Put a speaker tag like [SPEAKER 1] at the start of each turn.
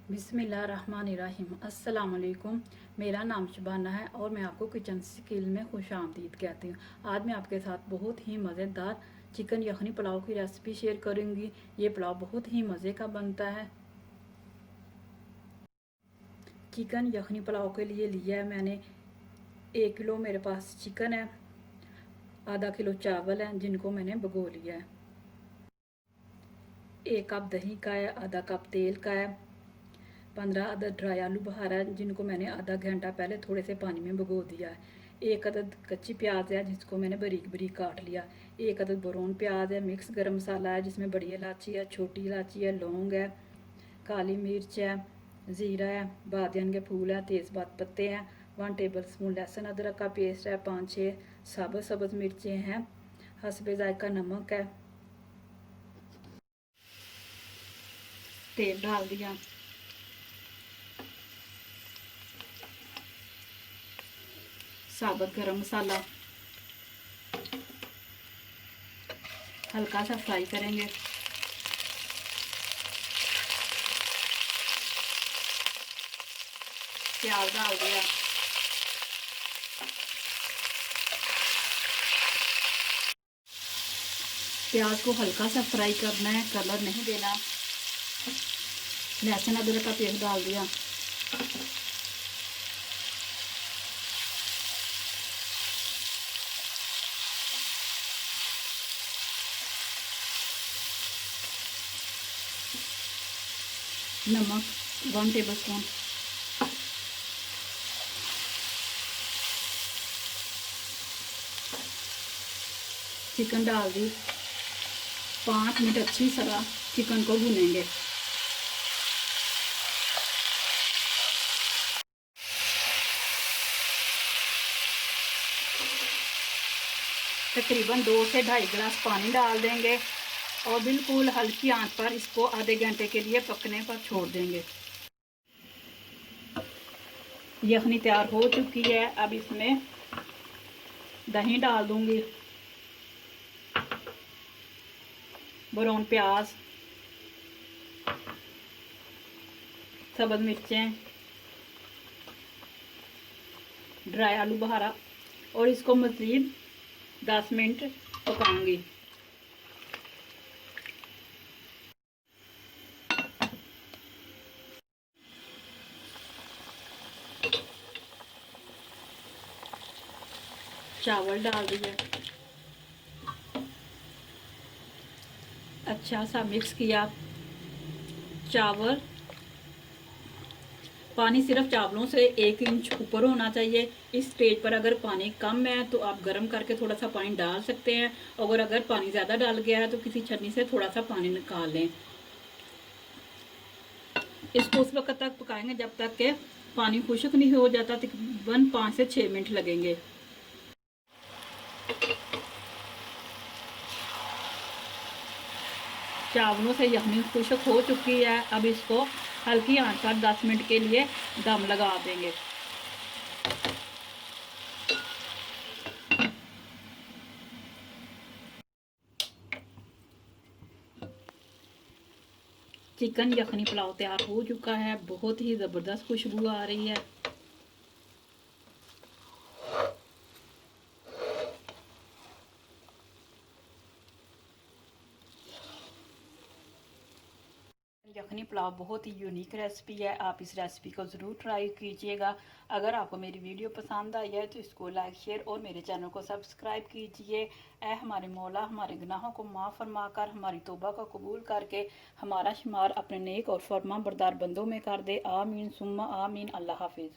[SPEAKER 1] बिस्मिल्लाहिर्रहमानिर्रहीम। अस्सलाम वालेकुम। मेरा नाम शबाना है और मैं आपको किचन स्किल में खुश आमदीद कहती हूँ। आज मैं आपके साथ बहुत ही मज़ेदार चिकन यखनी पुलाव की रेसिपी शेयर करूँगी। ये पुलाव बहुत ही मज़े का बनता है। चिकन यखनी पुलाव के लिए लिया है मैंने 1 किलो मेरे पास चिकन है, आधा किलो चावल है जिनको मैंने भिगो लिया है, 1 कप दही का है, आधा कप तेल का है, 15 अदद ड्राई आलू बुखारा है जिनको मैंने आधा घंटा पहले थोड़े से पानी में भिगो दिया है, 1 अदद कच्ची प्याज है जिसको मैंने बारीक बारीक काट लिया, 1 अदद ब्राउन प्याज है, मिक्स गरम मसाला है जिसमें बड़ी इलायची है, छोटी इलायची है, लौंग है, काली मिर्च है, ज़ीरा है, बादियान के फूल है, तेज़पात पत्ते हैं, 1 टेबल स्पून लहसुन अदरक का पेस्ट है, 5-6 सब्ज़ मिर्चें हैं, हस्बे जायका नमक है, तेल डाल दिया, साबुत गरम मसाला, हल्का सा फ्राई करेंगे। प्याज डाल दिया, प्याज को हल्का सा फ्राई करना है, कलर नहीं देना। लहसुन अदरक का पेस्ट डाल दिया, नमक 1 टेबल स्पून, चिकन डाल दी, 5 मिनट अच्छी तरह चिकन को भूनेंगे। तकरीबन 2 से 2.5 गिलास पानी डाल देंगे और बिल्कुल हल्की आंच पर इसको आधे घंटे के लिए पकने पर छोड़ देंगे। यखनी तैयार हो चुकी है। अब इसमें दही डाल दूंगी, ब्राउन प्याज, सब्ज़ मिर्चें, ड्राई आलू बुखारा और इसको मज़ीद 10 मिनट पकाऊंगी। चावल डाल दिए, अच्छा सा मिक्स किया। चावल पानी सिर्फ चावलों से 1 इंच ऊपर होना चाहिए। इस स्टेज पर अगर पानी कम है तो आप गर्म करके थोड़ा सा पानी डाल सकते हैं, और अगर पानी ज़्यादा डाल गया है तो किसी छन्नी से थोड़ा सा पानी निकाल लें। इसको उस वक्त तक पकाएंगे जब तक के पानी खुश्क नहीं हो जाता। तकरीबन 5 से 6 मिनट लगेंगे। चावलों से यखनी खुश्क हो चुकी है। अब इसको हल्की आंच पर 10 मिनट के लिए दम लगा देंगे। चिकन यखनी पुलाव तैयार हो चुका है। बहुत ही ज़बरदस्त खुशबू आ रही है। यखनी पुलाव बहुत ही यूनिक रेसिपी है। आप इस रेसिपी को ज़रूर ट्राई कीजिएगा। अगर आपको मेरी वीडियो पसंद आई है तो इसको लाइक शेयर और मेरे चैनल को सब्सक्राइब कीजिए। ऐ हमारे मौला हमारे गुनाहों को माफ़ फरमा कर हमारी तौबा को कबूल करके हमारा शुमार अपने नेक और फरमा बरदार बंदों में कर दे। आमीन सुम्मा आमीन। अल्लाह हाफिज़।